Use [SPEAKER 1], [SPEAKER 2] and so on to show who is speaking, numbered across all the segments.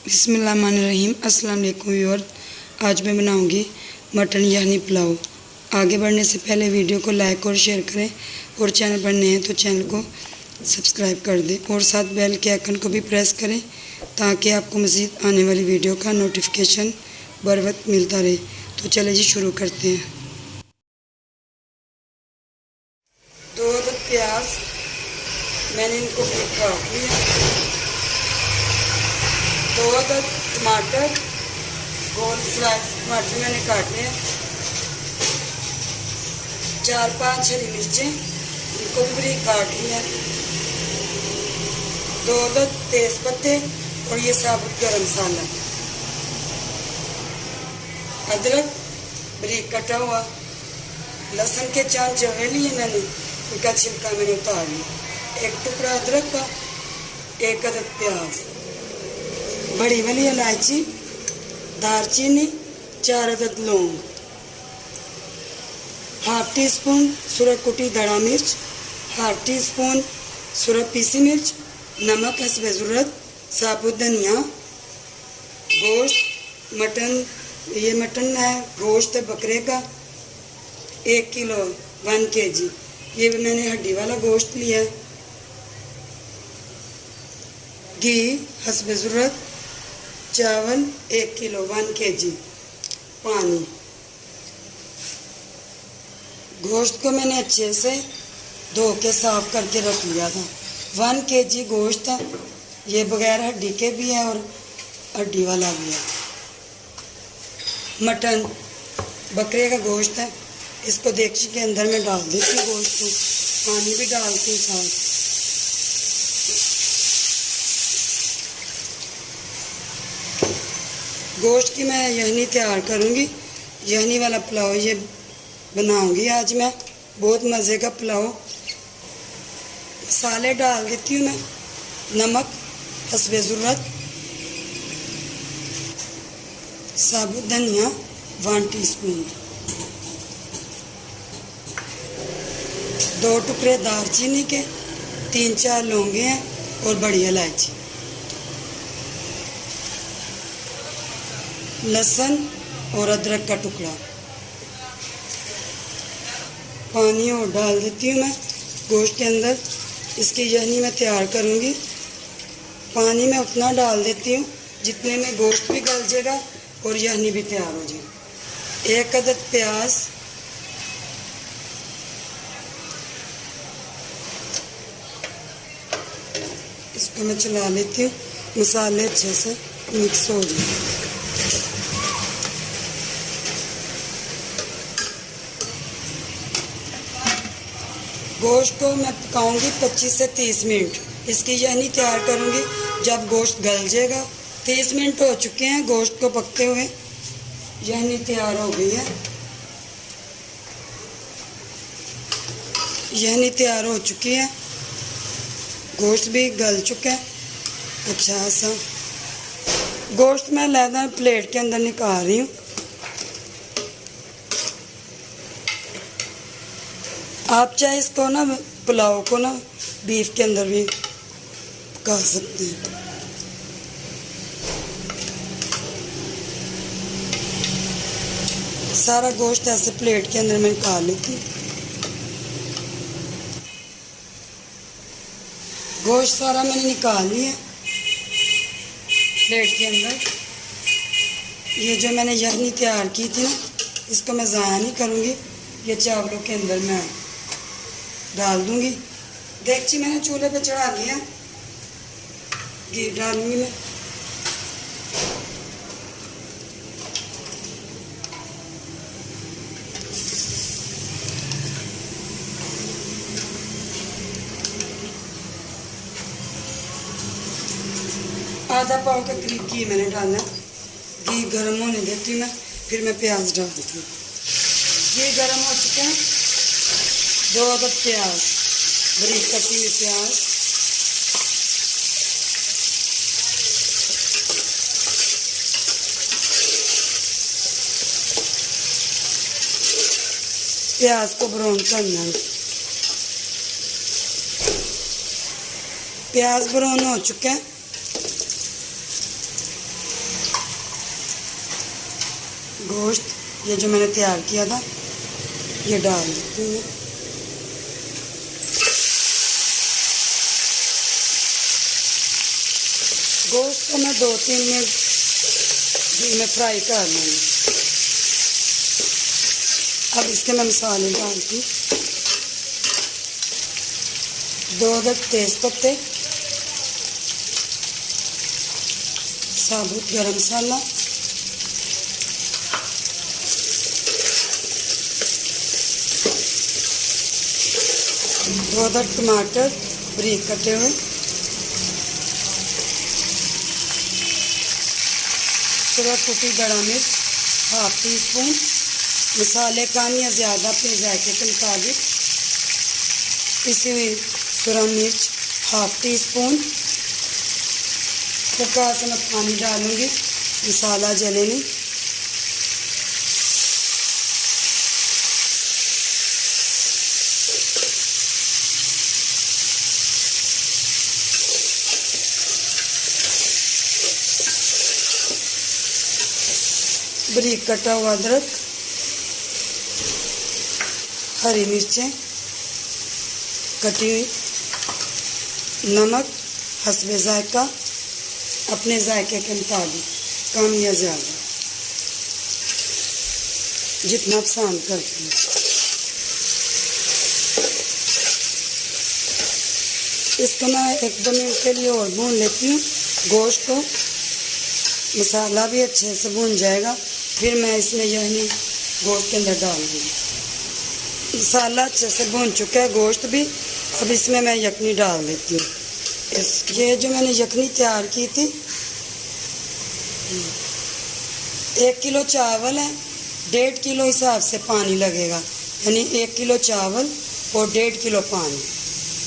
[SPEAKER 1] बिस्मिल्लाहिर्रहमानिर्रहीम। अस्सलाम वालेकुम व्यूअर। आज मैं बनाऊंगी मटन यानी पुलाव। आगे बढ़ने से पहले वीडियो को लाइक और शेयर करें और चैनल पर नए हैं तो चैनल को सब्सक्राइब कर दें और साथ बेल के आइकन को भी प्रेस करें ताकि आपको मज़ीद आने वाली वीडियो का नोटिफिकेशन बर वक्त मिलता रहे। तो चले जी शुरू करते हैं। 2 अदद प्याज मैंने इनको काट लिया। 2 अदद टमाटर गोल स्लाइस टमाटर मैंने काटे हैं। 4-5 हरी मिर्चें इनको भी बारीक काट लिया। 2 अदद तेज पत्ते और ये साबुत गरम मसाला। अदरक बारीक कटा हुआ। लहसुन के 4 जवे लिए मैंने, उनका छिलका मैंने उतार लिया। 1 टुकड़ा अदरक का, 1 अदद प्याज, बड़ी वाली इलायची, दालचीनी, 4 अदद लौंग, हाफ टी स्पून सुरख कुटी धड़ा मिर्च, हाफ टी स्पून सुरख पीसी मिर्च, नमक हस्बे ज़रूरत, साबुत धनिया, गोश्त मटन, ये मटन है गोश्त बकरे का 1 किलो 1 kg, ये भी मैंने हड्डी वाला गोश्त लिया है। घी हस्बे ज़रूरत, चावल 1 किलो 1 kg, पानी। गोश्त को मैंने अच्छे से धो के साफ करके रख लिया था। 1 kg गोश्त है, ये बगैर हड्डी के भी है और हड्डी वाला भी है। मटन बकरे का गोश्त है, इसको देगची के अंदर में डाल देती हूँ गोश्त को, पानी भी डालती हूँ साथ। गोश्त की मैं यखनी तैयार करूँगी, यखनी वाला पुलाव ये बनाऊँगी आज मैं, बहुत मज़े का पुलाव। मसाले डाल देती हूँ मैं, नमक हस्बे ज़रूरत, साबुत धनिया 1 टीस्पून, 2 टुकड़े दालचीनी के, 3-4 लौंगे हैं और बड़ी इलायची, लहसुन और अदरक का टुकड़ा। पानी और डाल देती हूँ मैं गोश्त के अंदर, इसकी यखनी मैं तैयार करूँगी। पानी में उतना डाल देती हूँ जितने में गोश्त भी गल जाएगा और यखनी भी तैयार हो जाएगी। 1 अदद प्याज, इसको मैं चला लेती हूँ, मसाले अच्छे से मिक्स हो जाए। गोश्त को मैं पकाऊंगी 25 से 30 मिनट, इसकी यखनी तैयार करूंगी। जब गोश्त गल जाएगा, 30 मिनट हो चुके हैं गोश्त को पकते हुए, यखनी तैयार हो गई है। यखनी तैयार हो चुकी है, गोश्त भी गल चुका है अच्छा सा। गोश्त मैं लहदा प्लेट के अंदर निकाल रही हूँ। आप चाहे इसको ना पुलाव को ना बीफ के अंदर भी पका सकते हैं। सारा गोश्त ऐसे प्लेट के अंदर मैं निकाल लेती हूँ। गोश्त सारा मैंने निकाल लिया प्लेट के अंदर। ये जो मैंने यखनी तैयार की थी ना, इसको मैं ज़ाया नहीं करूँगी, ये चावलों के अंदर मैं डाल दूँगी। देगची मैंने चूल्हे पे चढ़ा लिया, घी डालूँगी मैं। आधा पाव के करीब घी मैंने डालना। घी गर्म होने देती हूँ मैं, फिर मैं प्याज डालती हूँ। घी गर्म हो चुके हैं। 2 अदद प्याज, बारीक कटी हुई प्याज, प्याज को ब्राउन करना है। प्याज ब्राउन हो चुका है, गोश्त ये जो मैंने तैयार किया था ये डाल देती हूँ। गोश्त को मैं 2-3 मिनट घी में फ्राई कर लूँगी। अब इसके मैं मसाले डालती, 2 अदद तेज़ पत्ते, साबुत गरम मसाला, दो अदद टमाटर बारीक कटे हुए, सूरज कुटी गड़ा मिर्च 1/2 टीस्पून, मसाले कम या ज़्यादा अपने जायके के मुताबिक, पिसी हुई सूरज मिर्च 1/2 टीस्पून। हल्का सा मैं पानी डालूँगी, मसाला जले नहीं। बारीक कटा हुआ अदरक, हरी मिर्चें कटी हुई, नमक हस्बे जायका, अपने जायके के मुताबिक कम या ज़्यादा जितना पसंद करते हैं। इसको मैं 1-2 मिनट के लिए और भून लेती हूँ गोश्त को, मसाला भी अच्छे से भून जाएगा। फिर मैं इसमें यही गोश्त के अंदर डाल दूँगी। मसाला अच्छे से भून चुका है, गोश्त भी। अब इसमें मैं यखनी डाल देती हूँ। ये जो मैंने यखनी तैयार की थी, 1 किलो चावल है, 1.5 किलो हिसाब से पानी लगेगा, यानी 1 किलो चावल और 1.5 किलो पानी।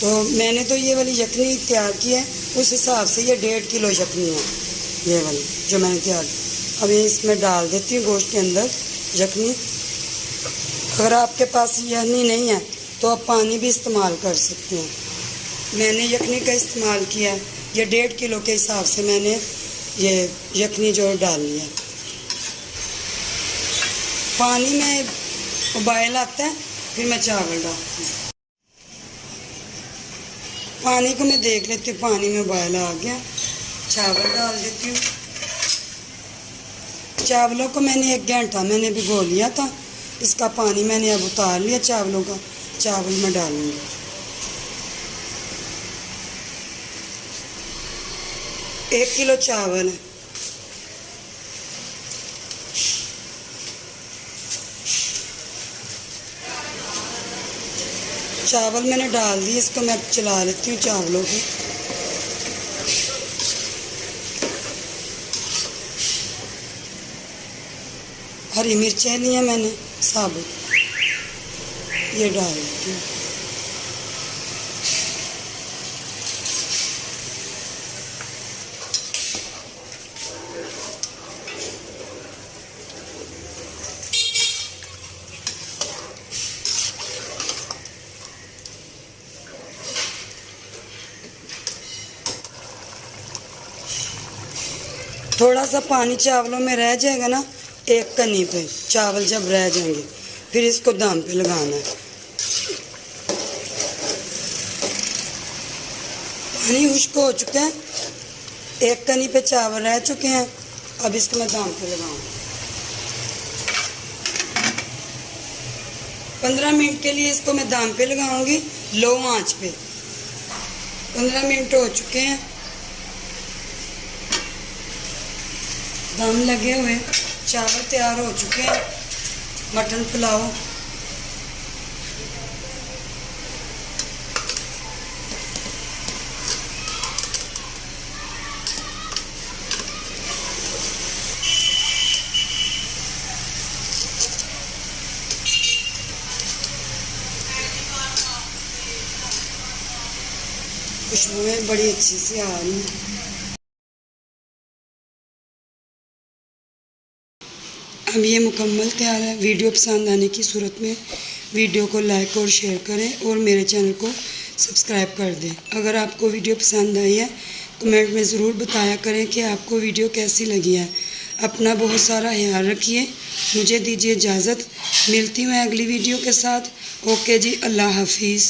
[SPEAKER 1] तो मैंने तो ये वाली यखनी तैयार की है, उस हिसाब से ये 1.5 किलो यखनी है, ये वाली जो मैंने तैयार की। अब ये इसमें डाल देती हूँ गोश्त के अंदर यखनी। अगर आपके पास यखनी नहीं है तो आप पानी भी इस्तेमाल कर सकते हैं। मैंने यखनी का इस्तेमाल किया है, ये 1.5 किलो के हिसाब से मैंने ये यखनी जो डाली है। पानी में उबाल आता है, फिर मैं चावल डालती हूँ। पानी को मैं देख लेती हूँ, पानी में उबाल आ गया, चावल डाल देती हूँ। चावलों को मैंने 1 घंटा मैंने भिगो लिया था, इसका पानी मैंने अब उतार लिया चावलों का। चावल में डालूंगी, 1 किलो चावल है। चावल मैंने डाल दिए, इसको मैं चला लेती हूँ चावलों को। हरी मिर्चें ली हैं मैंने साबुत, ये डाल देती हूँ। थोड़ा सा पानी चावलों में रह जाएगा ना, एक कनी पे चावल जब रह जाएंगे, फिर इसको दम पे लगाना है। पानी खुश्क हो चुका है, एक कनी पे चावल रह चुके हैं। अब इसको मैं दम पे लगाऊंगी। 15 मिनट के लिए इसको मैं दम पे लगाऊंगी, लो आंच पे। 15 मिनट हो चुके हैं, दम लगे हुए, चावल तैयार हो चुके हैं। मटन पुलाव खुशबुएं बड़ी अच्छी सी आ रही हैं। अब ये मुकम्मल तैयार है। वीडियो पसंद आने की सूरत में वीडियो को लाइक और शेयर करें और मेरे चैनल को सब्सक्राइब कर दें। अगर आपको वीडियो पसंद आई है कमेंट में ज़रूर बताया करें कि आपको वीडियो कैसी लगी है। अपना बहुत सारा ख्याल रखिए। मुझे दीजिए इजाज़त, मिलती हूँ अगली वीडियो के साथ। ओके जी, अल्लाह हाफिज़।